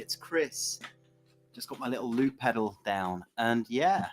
it's Chris. Just got my little loop pedal down, and yeah.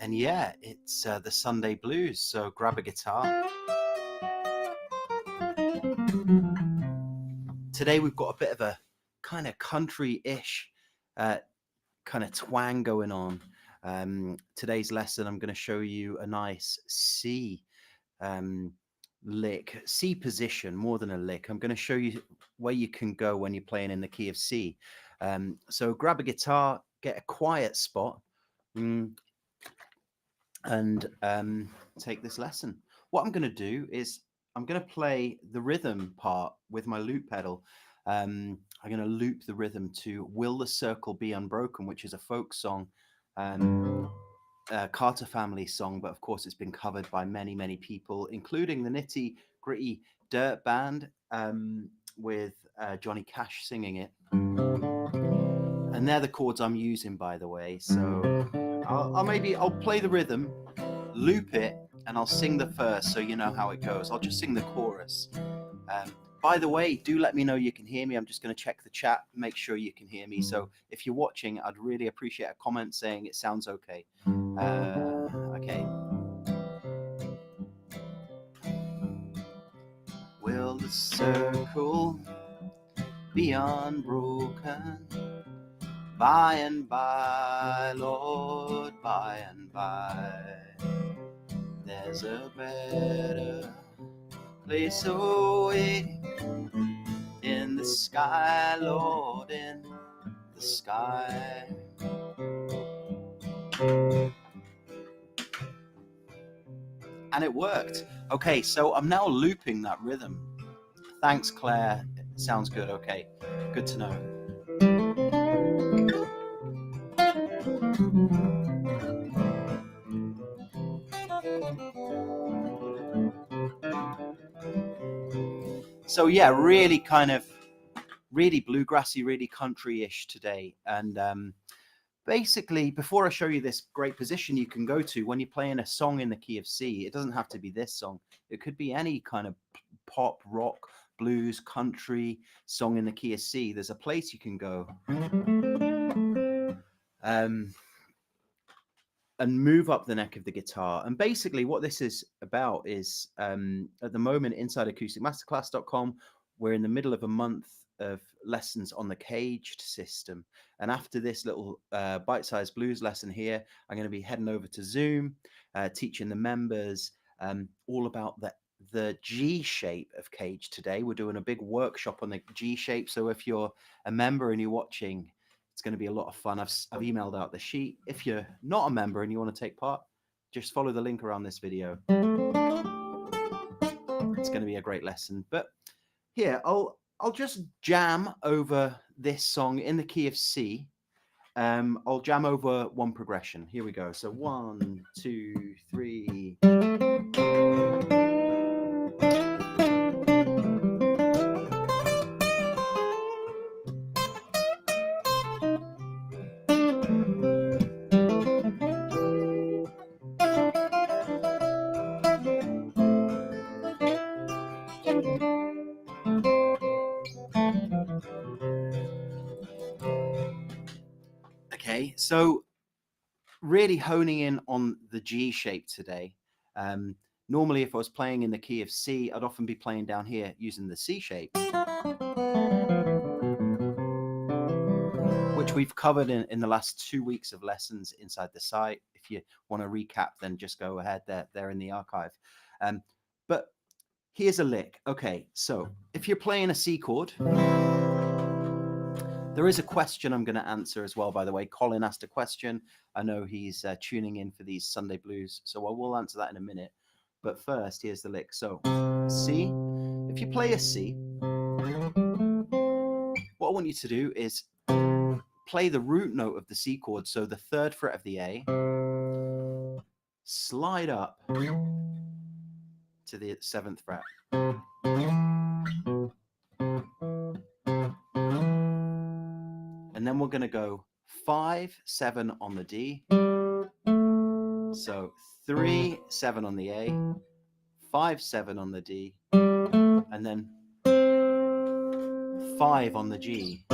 And yeah, it's the Sunday blues, so grab a guitar. Today we've got a bit of a kind of country-ish kind of twang going on. Today's lesson, I'm going to show you a nice C lick, C position, more than a lick. I'm going to show you where you can go when you're playing in the key of C. So grab a guitar, get a quiet spot, and take this lesson. What I'm going to do is I'm going to play the rhythm part with my loop pedal. I'm going to loop the rhythm to Will the Circle Be Unbroken, which is a folk song, Carter family song, but of course it's been covered by many people, including the Nitty Gritty Dirt Band with Johnny Cash singing it. And they're the chords I'm using, by the way. So I'll play the rhythm, loop it, and I'll sing the verse so you know how it goes. I'll just sing the chorus. By the way, do let me know you can hear me. I'm just going to check the chat, make sure you can hear me. So if you're watching, I'd really appreciate a comment saying it sounds okay. Okay. Will the circle be unbroken? By and by, Lord, by and by, there's a better place awaiting in the sky, Lord, in the sky. And it worked. Okay, so I'm now looping that rhythm. Thanks, Claire. It sounds good. Okay, good to know. So yeah, really kind of really bluegrassy, really country-ish today. And basically, before I show you this great position you can go to when you're playing a song in the key of C, it doesn't have to be this song. It could be any kind of pop, rock, blues, country song in the key of C. There's a place you can go and move up the neck of the guitar. And basically what this is about is at the moment inside acousticmasterclass.com, we're in the middle of a month of lessons on the CAGED system. And after this little bite-sized blues lesson here, I'm going to be heading over to Zoom, teaching the members all about the G shape of CAGED today. We're doing a big workshop on the G shape. So if you're a member and you're watching, it's going to be a lot of fun. I've emailed out the sheet. If you're not a member and you want to take part, just follow the link around this video. It's going to be a great lesson. But here, I'll just jam over this song in the key of C. I'll jam over one progression. Here we go. So 1, 2, 3. Okay, so really honing in on the G shape today. Normally, if I was playing in the key of C, I'd often be playing down here using the C shape, which we've covered in the last 2 weeks of lessons inside the site. If you want to recap, then just go ahead. They're in the archive. But here's a lick. Okay, so if you're playing a C chord, there is a question I'm going to answer as well, by the way. Colin asked a question. I know he's tuning in for these Sunday blues, so I will answer that in a minute. But first, here's the lick. So, C. If you play a C, what I want you to do is play the root note of the C chord, so the 3rd fret of the A, slide up to the 7th fret. we're going to go 5, 7 on the D. So 3, 7 on the A, 5, 7 on the D, and then 5 on the G.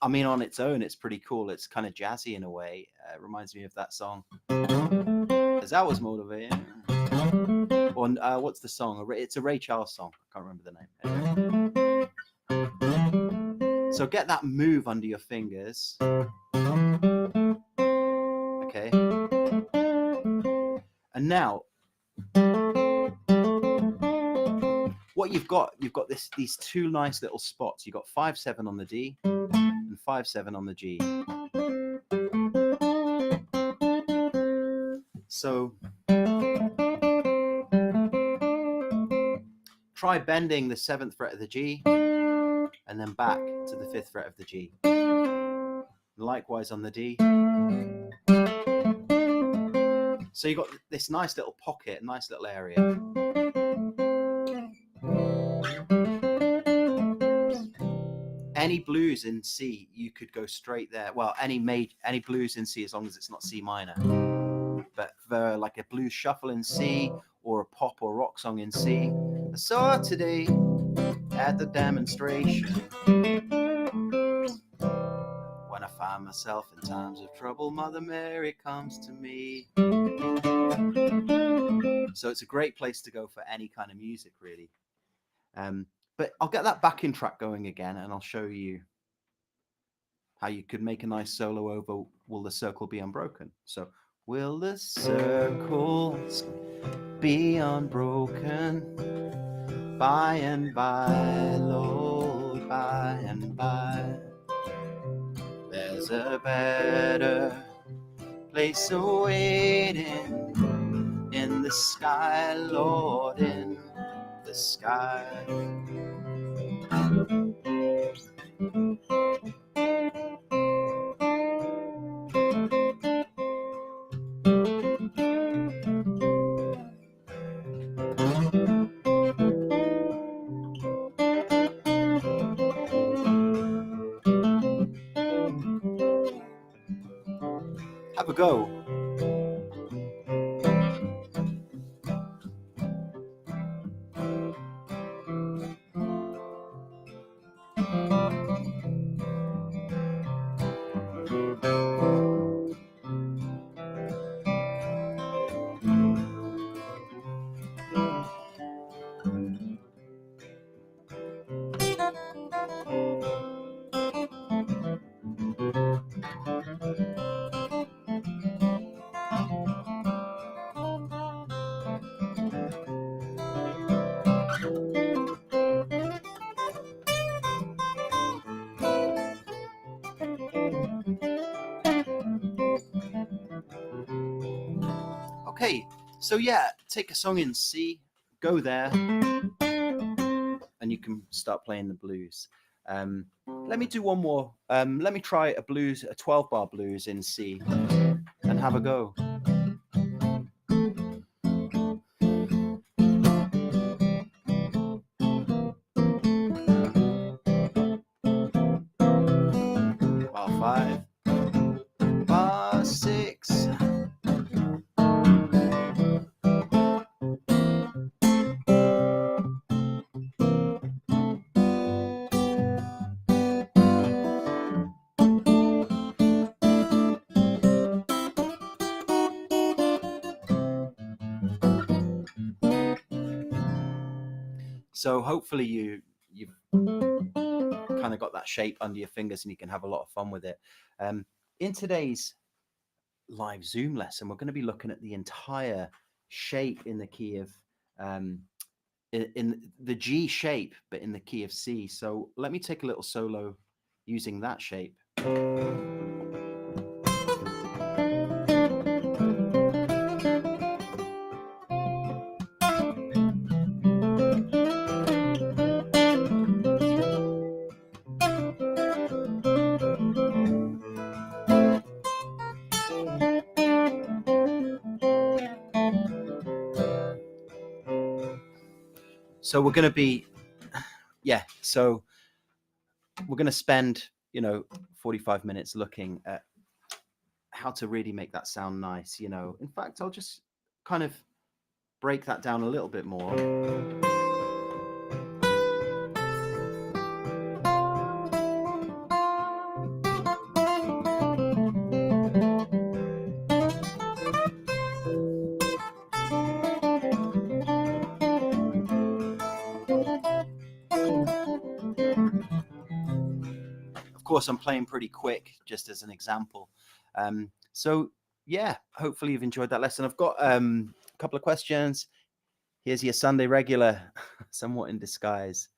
I mean, on its own, it's pretty cool. It's kind of jazzy in a way. It reminds me of that song. As I was motivated. Or what's the song? It's a Ray Charles song. I can't remember the name. Anyway. So get that move under your fingers. Okay. And now, what you've got these two nice little spots. You've got 5, 7 on the D and 5, 7 on the G. So try bending the 7th fret of the G and then back to the 5th fret of the G. Likewise on the D. So you've got this nice little pocket, nice little area. Any blues in C, you could go straight there. Well, any blues in C, as long as it's not C minor. But for like a blues shuffle in C, or a pop or rock song in C, I saw it today at the demonstration. When I find myself in times of trouble, Mother Mary comes to me. So it's a great place to go for any kind of music, really. But I'll get that backing track going again, and I'll show you how you could make a nice solo over Will the Circle Be Unbroken. So, will the circles be unbroken by and by, Lord, by and by? There's a better place awaiting in the sky, Lord, in the sky. Have a go. Okay, so yeah, take a song in C, go there, and you can start playing the blues. Let me do one more. Let me try a 12-bar blues in C, and have a go. Bar 5, bar 6. So hopefully you've kind of got that shape under your fingers and you can have a lot of fun with it. In today's live Zoom lesson, we're going to be looking at the entire shape in the key of in the G shape, but in the key of C. So let me take a little solo using that shape. So we're going to be yeah, so we're going to spend, 45 minutes looking at how to really make that sound nice. In fact, I'll just kind of break that down a little bit more. Of course, I'm playing pretty quick, just as an example. So, yeah, hopefully you've enjoyed that lesson. I've got a couple of questions. Here's your Sunday regular, somewhat in disguise.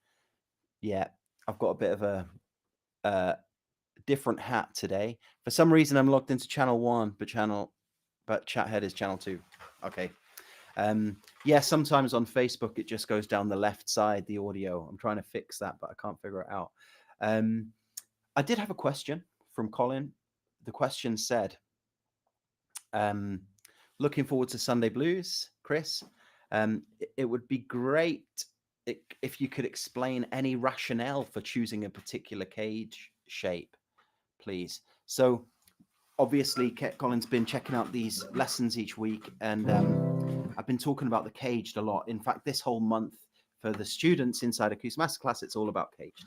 Yeah, I've got a bit of a different hat today. For some reason, I'm logged into channel 1, but Chathead is channel 2. Okay. Yeah, sometimes on Facebook it just goes down the left side, the audio. I'm trying to fix that, but I can't figure it out. I did have a question from Colin. The question said, looking forward to Sunday Blues, Chris. It would be great if you could explain any rationale for choosing a particular cage shape, please. So obviously, Colin's been checking out these lessons each week, and I've been talking about the caged a lot. In fact, this whole month for the students inside Acoustic Masterclass, it's all about caged.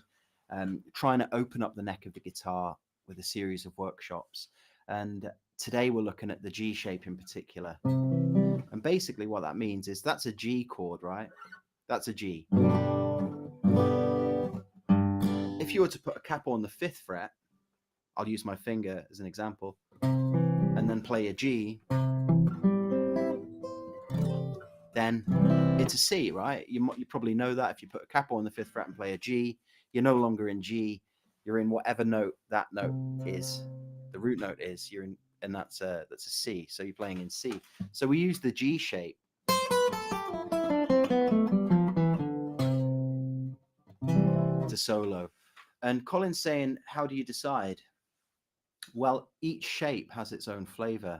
Trying to open up the neck of the guitar with a series of workshops. And today we're looking at the G shape in particular. And basically what that means is that's a G chord, right? That's a G. If you were to put a capo on the 5th fret, I'll use my finger as an example, and then play a G, then it's a C, right? You probably know that. If you put a capo on the 5th fret and play a G, you're no longer in G. You're in whatever note that note is, the root note is. You're in, and that's a C. So you're playing in C. So we use the G shape to solo. And Colin's saying, how do you decide? Well, each shape has its own flavor.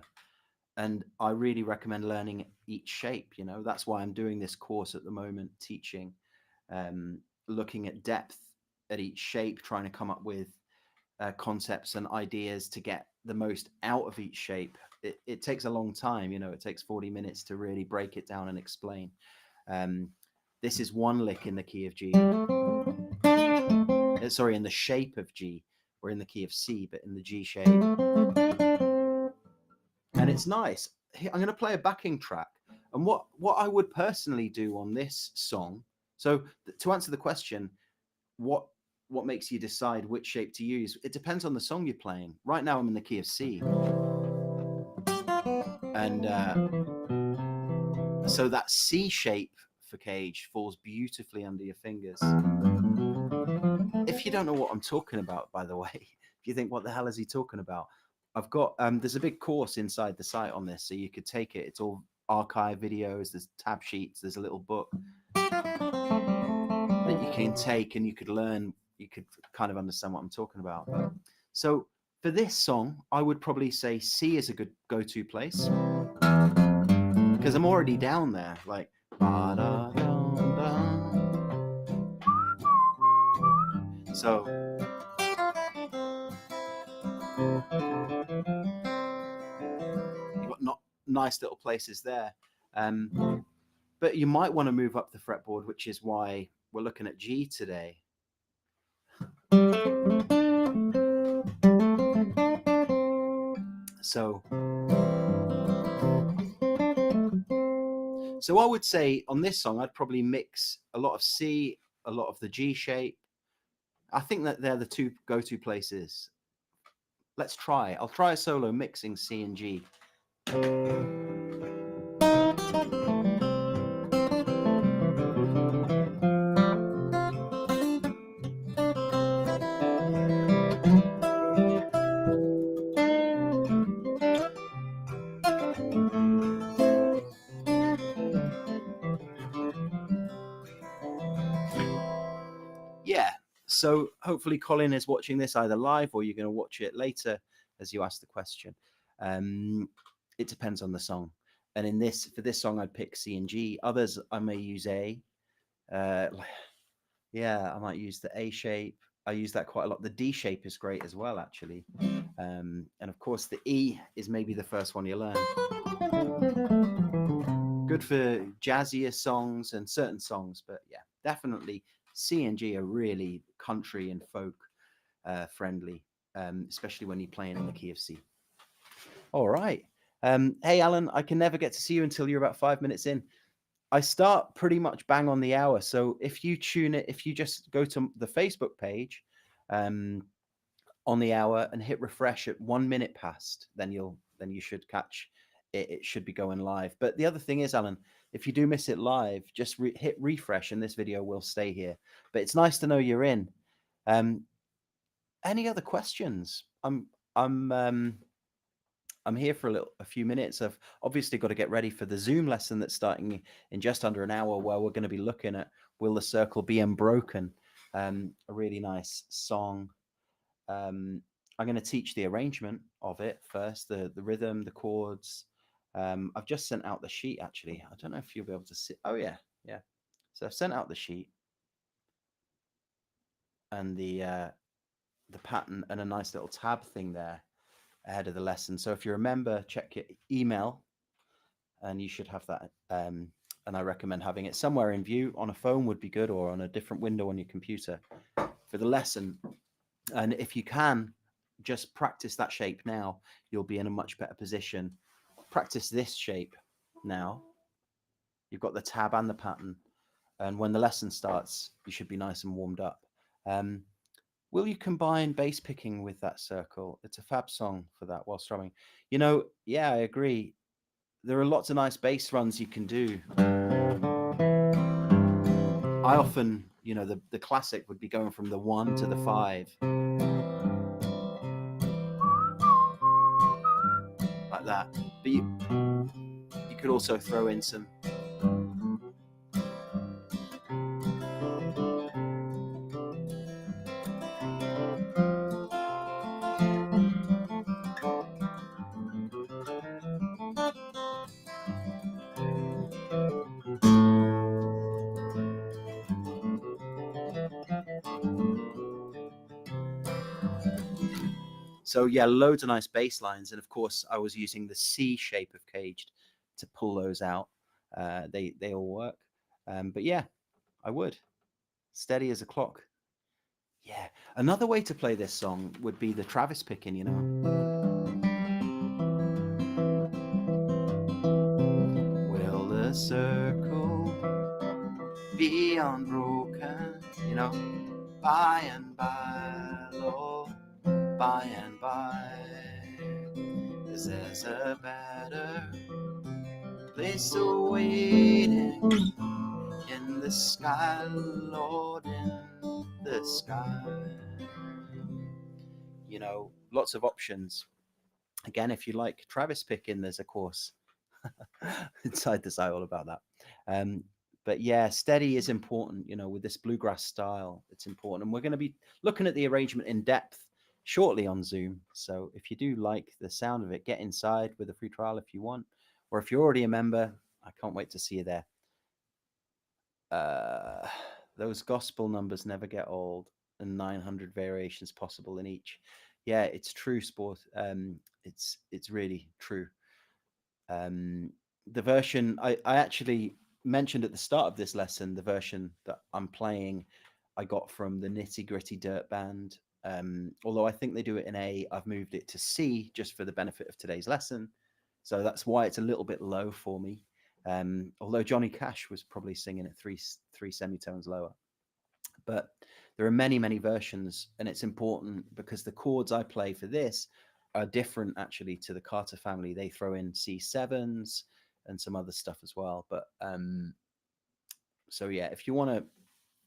And I really recommend learning each shape. That's why I'm doing this course at the moment, teaching, looking at depth at each shape, trying to come up with concepts and ideas to get the most out of each shape. It takes a long time. It takes 40 minutes to really break it down and explain. This is one lick in the key of G. Sorry, in the shape of G. We're in the key of C, but in the G shape. And it's nice. I'm going to play a backing track. And what I would personally do on this song, so to answer the question, what makes you decide which shape to use? It depends on the song you're playing. Right now I'm in the key of C. And so that C shape for Cage falls beautifully under your fingers. If you don't know what I'm talking about, by the way, if you think, what the hell is he talking about? I've got, there's a big course inside the site on this, so you could take it. It's all archive videos, there's tab sheets, there's a little book that you can take and you could learn, you could kind of understand what I'm talking about. So for this song, I would probably say C is a good go-to place because I'm already down there, like so you've got not nice little places there. But you might want to move up the fretboard, which is why we're looking at G today. So I would say on this song, I'd probably mix a lot of C, a lot of the G shape. I think that they're the two go-to places. Let's try. I'll try a solo mixing C and G. Yeah. So hopefully Colin is watching this either live or you're going to watch it later as you ask the question. It depends on the song. And for this song, I'd pick C and G. Others, I may use A. Yeah, I might use the A shape. I use that quite a lot. The D shape is great as well, actually. And of course, the E is maybe the first one you learn. Good for jazzier songs and certain songs, but yeah, definitely C and G are really country and folk friendly, especially when you're playing in the key of C. All right. Hey, Alan, I can never get to see you until you're about 5 minutes in. I start pretty much bang on the hour. So if you tune it, if you just go to the Facebook page um, on the hour and hit refresh at 1 minute past, then you should catch it. It should be going live. But the other thing is, Alan, if you do miss it live, just hit refresh and this video will stay here. But it's nice to know you're in. Um, any other questions? I'm I'm here for a few minutes. I've obviously got to get ready for the Zoom lesson that's starting in just under an hour, where we're going to be looking at "Will the Circle Be Unbroken," a really nice song. I'm going to teach the arrangement of it first, the rhythm, the chords. I've just sent out the sheet actually. I don't know if you'll be able to see. Oh yeah, yeah. So I've sent out the sheet and the pattern and a nice little tab thing there ahead of the lesson. So if you remember, check your email and you should have that. And I recommend having it somewhere in view. On a phone would be good, or on a different window on your computer for the lesson. And if you can, just practice that shape now. You'll be in a much better position. Practice this shape now. You've got the tab and the pattern. And when the lesson starts, you should be nice and warmed up. Um, will you combine bass picking with that circle? It's a fab song for that while strumming. Yeah, I agree. There are lots of nice bass runs you can do. I often, the classic would be going from the 1 to the 5, like that. But you could also throw in some. So yeah, loads of nice bass lines. And of course, I was using the C shape of Caged to pull those out. They all work. But yeah, I would. Steady as a clock. Yeah. Another way to play this song would be the Travis picking. Will the circle be unbroken? By and by, Lord, by and by. Is there's a better place awaiting in the sky, Lord, in the sky. Lots of options. Again, if you like Travis picking, there's a course inside the site all about that. Um, but yeah, steady is important, with this bluegrass style. It's important. And we're going to be looking at the arrangement in depth shortly on Zoom. So if you do like the sound of it, get inside with a free trial if you want. Or if you're already a member, I can't wait to see you there. Uh, those gospel numbers never get old, and 900 variations possible in each. Yeah, it's true, sport. It's really true. Um, the version I actually mentioned at the start of this lesson, the version that I'm playing, I got from the Nitty Gritty Dirt Band. Although I think they do it in A, I've moved it to C just for the benefit of today's lesson. So that's why it's a little bit low for me. Although Johnny Cash was probably singing at three semitones lower. But there are many, many versions, and it's important because the chords I play for this are different actually to the Carter family. They throw in C7s and some other stuff as well. But so yeah, if you want to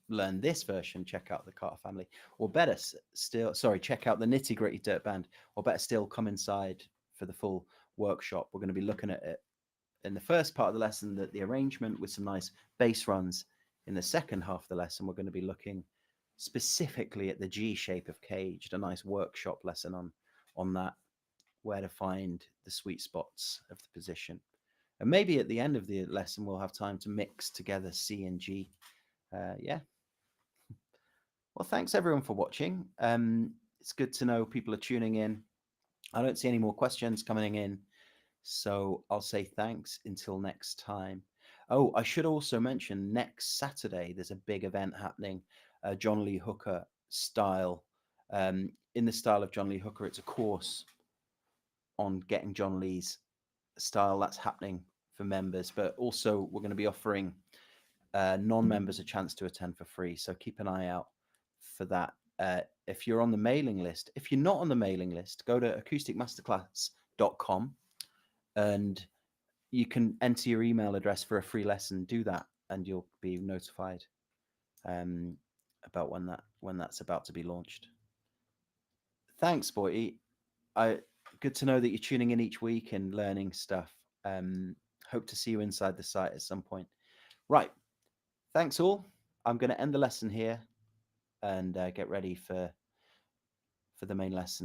learn this version, check out the Carter family, or better still, sorry, check out the Nitty Gritty Dirt Band, or better still, come inside for the full workshop. We're going to be looking at it in the first part of the lesson, the arrangement with some nice bass runs. In the second half of the lesson, we're going to be looking specifically at the G shape of Caged, a nice workshop lesson on that, where to find the sweet spots of the position. And maybe at the end of the lesson, we'll have time to mix together C and G. Yeah. Well, thanks everyone for watching. It's good to know people are tuning in. I don't see any more questions coming in, so I'll say thanks until next time. Oh, I should also mention next Saturday there's a big event happening, John Lee Hooker style. In the style of John Lee Hooker, it's a course on getting John Lee's style that's happening for members, but also we're going to be offering non-members a chance to attend for free. So keep an eye out for that. If you're on the mailing list, if you're not on the mailing list, go to acousticmasterclass.com and you can enter your email address for a free lesson. Do that, and you'll be notified about when that's about to be launched. Thanks, Boy. Good to know that you're tuning in each week and learning stuff. Hope to see you inside the site at some point. Right. Thanks all. I'm going to end the lesson here and get ready for the main lesson.